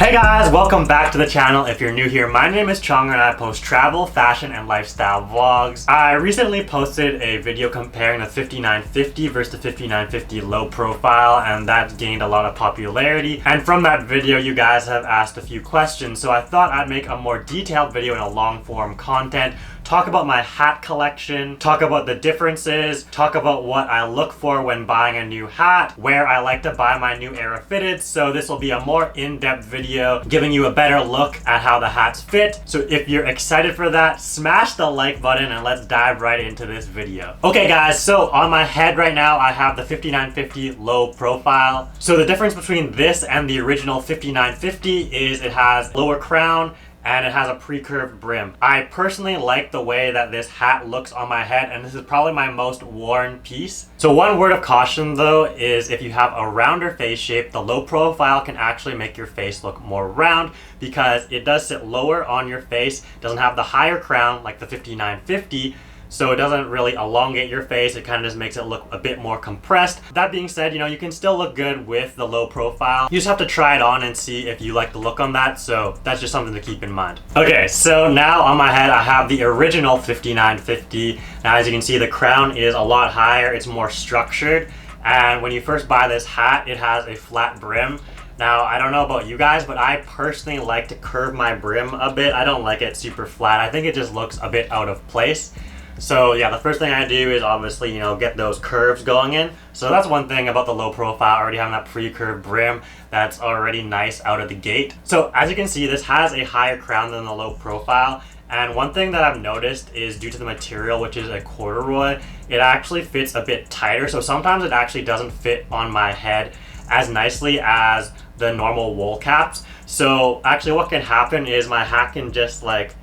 Hey guys, welcome back to the channel. If you're new here, my name is Chung and I post travel, fashion, and lifestyle vlogs. I recently posted a video comparing the 59Fifty versus the 59Fifty low profile, and that gained a lot of popularity. And from that video, you guys have asked a few questions, so I thought I'd make a more detailed video in a long form content, talk about my hat collection, talk about the differences, talk about what I look for when buying a new hat, where I like to buy my new era fitted. So this will be a more in-depth video giving you a better look at how the hats fit. So if you're excited for that, smash the like button and let's dive right into this video. Okay guys, so on my head right now I have the 59Fifty low profile. So the difference between this and the original 59Fifty is it has lower crown and it has a pre-curved brim. I personally like the way that this hat looks on my head, and this is probably my most worn piece. So one word of caution though is if you have a rounder face shape, the low profile can actually make your face look more round because it does sit lower on your face, doesn't have the higher crown like the 59Fifty, so it doesn't really elongate your face. It kind of just makes it look a bit more compressed. That being said, you know, you can still look good with the low profile. You just have to try it on and see if you like the look on that, so that's just something to keep in mind. Okay, so now on my head I have the original 59Fifty. Now as you can see, the crown is a lot higher, it's more structured, and when you first buy this hat, it has a flat brim. Now, I don't know about you guys, but I personally like to curve my brim a bit. I don't like it super flat. I think it just looks a bit out of place. So yeah, the first thing I do is obviously, you know, get those curves going in. So that's one thing about the low profile, already having that pre-curved brim that's already nice out of the gate. So as you can see, this has a higher crown than the low profile. And one thing that I've noticed is due to the material, which is a corduroy, it actually fits a bit tighter. So sometimes it actually doesn't fit on my head as nicely as the normal wool caps. So actually what can happen is my hat can just like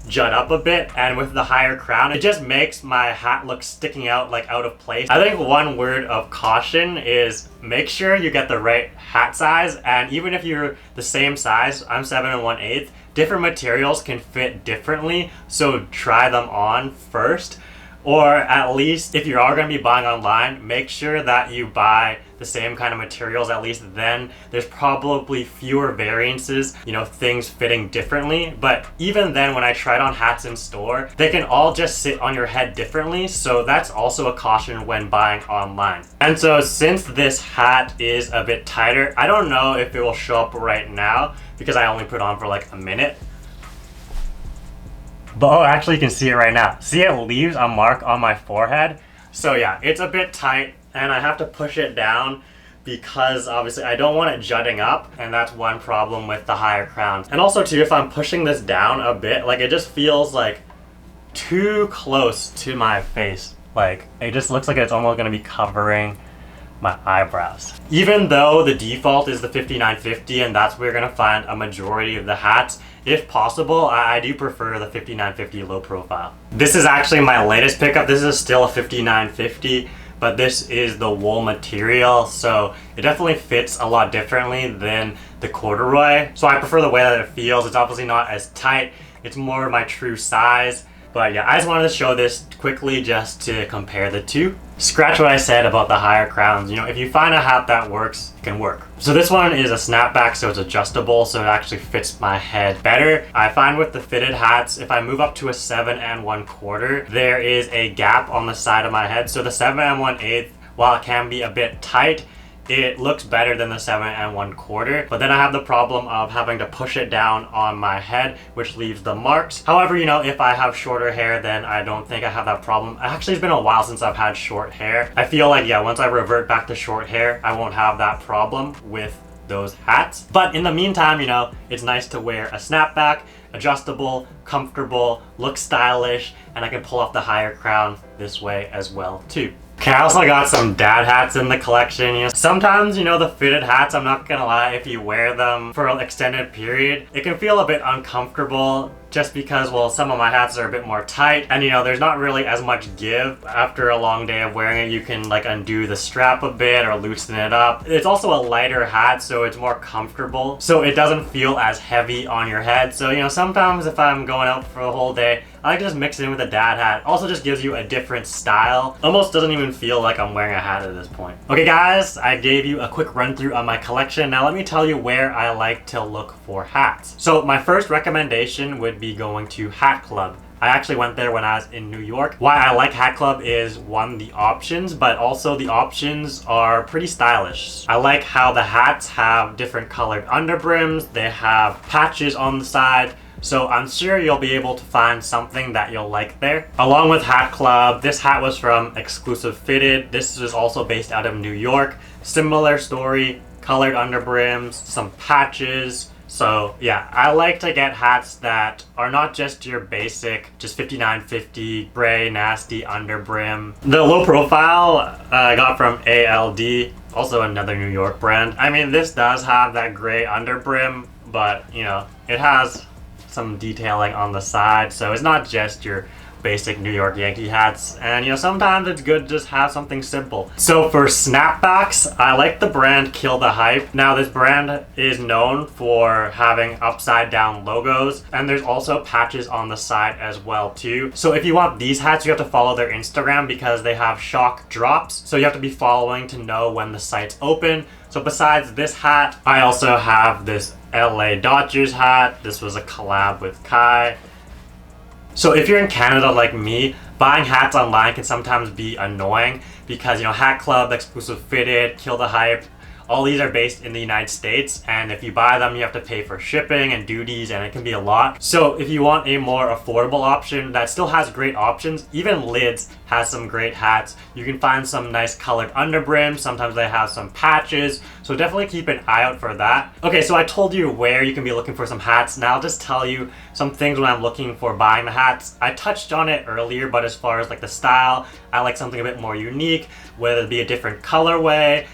jut up a bit, and with the higher crown it just makes my hat look sticking out, like out of place. I think one word of caution is make sure you get the right hat size, and even if you're the same size, I'm 7 1/8, different materials can fit differently, so try them on first. Or at least if you are going to be buying online, make sure that you buy the same kind of materials. At least then there's probably fewer variances, you know, things fitting differently. But even then, when I tried on hats in store, they can all just sit on your head differently. So that's also a caution when buying online. And so since this hat is a bit tighter, I don't know if it will show up right now because I only put it on for like a minute. But oh, actually you can see it right now. See, it leaves a mark on my forehead. So yeah, it's a bit tight and I have to push it down because obviously I don't want it jutting up, and that's one problem with the higher crowns. And also too, if I'm pushing this down a bit, like it just feels like too close to my face. Like it just looks like it's almost gonna be covering my eyebrows. Even though the default is the 59Fifty and that's where you're gonna find a majority of the hats, if possible, I do prefer the 59Fifty low profile. This is actually my latest pickup. This is still a 59Fifty, but this is the wool material, so it definitely fits a lot differently than the corduroy. So I prefer the way that it feels. It's obviously not as tight. It's more my true size. But yeah, I just wanted to show this quickly just to compare the two. Scratch what I said about the higher crowns. You know, if you find a hat that works, it can work. So this one is a snapback, so it's adjustable, so it actually fits my head better. I find with the fitted hats, if I move up to a 7 1/4, there is a gap on the side of my head. So the 7 1/8, while it can be a bit tight, it looks better than the 7 1/4, but then I have the problem of having to push it down on my head, which leaves the marks. However, you know, if I have shorter hair, then I don't think I have that problem. Actually, it's been a while since I've had short hair. I feel like, yeah, once I revert back to short hair, I won't have that problem with those hats. But in the meantime, you know, it's nice to wear a snapback, adjustable, comfortable, looks stylish, and I can pull off the higher crown this way as well too. Okay, I also got some dad hats in the collection. You know, sometimes, you know, the fitted hats, I'm not gonna lie, if you wear them for an extended period, it can feel a bit uncomfortable. just because, well, some of my hats are a bit more tight, and you know, there's not really as much give. After a long day of wearing it, you can like undo the strap a bit or loosen it up. It's also a lighter hat, so it's more comfortable, so it doesn't feel as heavy on your head. So you know, sometimes if I'm going out for a whole day, I like to just mix it in with a dad hat. Also just gives you a different style. Almost doesn't even feel like I'm wearing a hat at this point. Okay guys, I gave you a quick run through on my collection. Now let me tell you where I like to look for hats. So my first recommendation would be going to Hat Club. I actually went there when I was in New York. Why I like Hat Club is, one, the options, but also the options are pretty stylish. I like how the hats have different colored underbrims, they have patches on the side, so I'm sure you'll be able to find something that you'll like there. Along with Hat Club, this hat was from Exclusive Fitted. This is also based out of New York. Similar story, colored underbrims, some patches. So yeah, I like to get hats that are not just your basic, just 59Fifty, gray, nasty underbrim. The low profile I got from ALD, also another New York brand. I mean, this does have that gray underbrim, but you know, it has some detailing on the side, so it's not just your basic New York Yankee hats. And you know, sometimes it's good to just have something simple. So for snapbacks, I like the brand Kill the Hype. Now this brand is known for having upside down logos, and there's also patches on the side as well too. So if you want these hats, you have to follow their Instagram because they have shock drops, so you have to be following to know when the site's open. So besides this hat, I also have this LA Dodgers hat. This was a collab with Kai. So if you're in Canada like me, buying hats online can sometimes be annoying because, you know, Hat Club, Exclusive Fitted, Kill the Hype, all these are based in the United States, and if you buy them, you have to pay for shipping and duties, and it can be a lot. So if you want a more affordable option that still has great options, even Lids has some great hats. You can find some nice colored underbrims. Sometimes they have some patches, so definitely keep an eye out for that. Okay, so I told you where you can be looking for some hats. Now I'll just tell you some things when I'm looking for buying the hats. I touched on it earlier, but as far as like the style, I like something a bit more unique, whether it be a different colorway,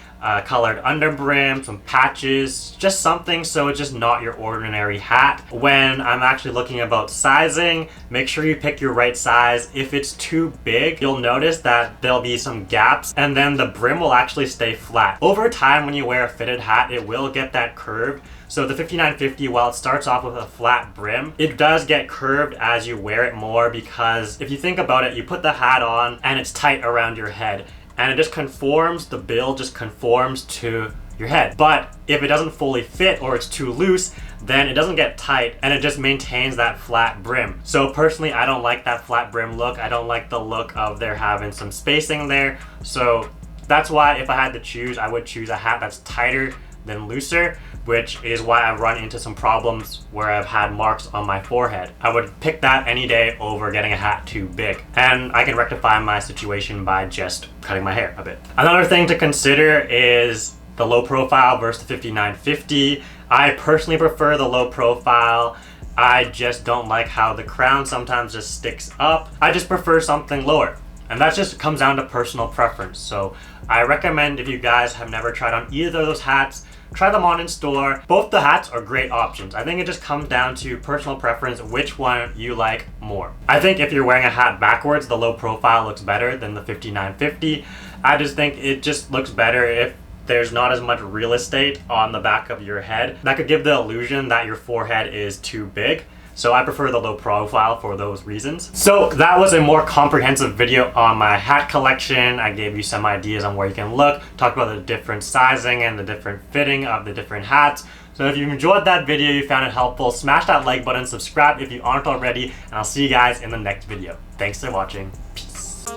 colored underbrim, some patches, just something so it's just not your ordinary hat. When I'm actually looking about sizing, make sure you pick your right size. If it's too big, you'll notice that there'll be some gaps, and then the brim will actually stay flat. Over time, when you wear a fitted hat, it will get that curve. So the 59Fifty, while it starts off with a flat brim, it does get curved as you wear it more, because if you think about it, you put the hat on and it's tight around your head, and it just conforms, the bill just conforms to your head. But if it doesn't fully fit or it's too loose, then it doesn't get tight and it just maintains that flat brim. So personally, I don't like that flat brim look. I don't like the look of there having some spacing there. So that's why if I had to choose, I would choose a hat that's tighter than looser, which is why I've run into some problems where I've had marks on my forehead. I would pick that any day over getting a hat too big. And I can rectify my situation by just cutting my hair a bit. Another thing to consider is the low profile versus the 59Fifty. I personally prefer the low profile. I just don't like how the crown sometimes just sticks up. I just prefer something lower. And that just comes down to personal preference. So I recommend, if you guys have never tried on either of those hats, try them on in store. Both the hats are great options. I think it just comes down to personal preference, which one you like more. I think if you're wearing a hat backwards, the low profile looks better than the 59Fifty. I just think it just looks better if there's not as much real estate on the back of your head. That could give the illusion that your forehead is too big. So I prefer the low profile for those reasons. So that was a more comprehensive video on my hat collection. I gave you some ideas on where you can look, talked about the different sizing and the different fitting of the different hats. So if you enjoyed that video, you found it helpful, smash that like button, subscribe if you aren't already, and I'll see you guys in the next video. Thanks for watching. Peace.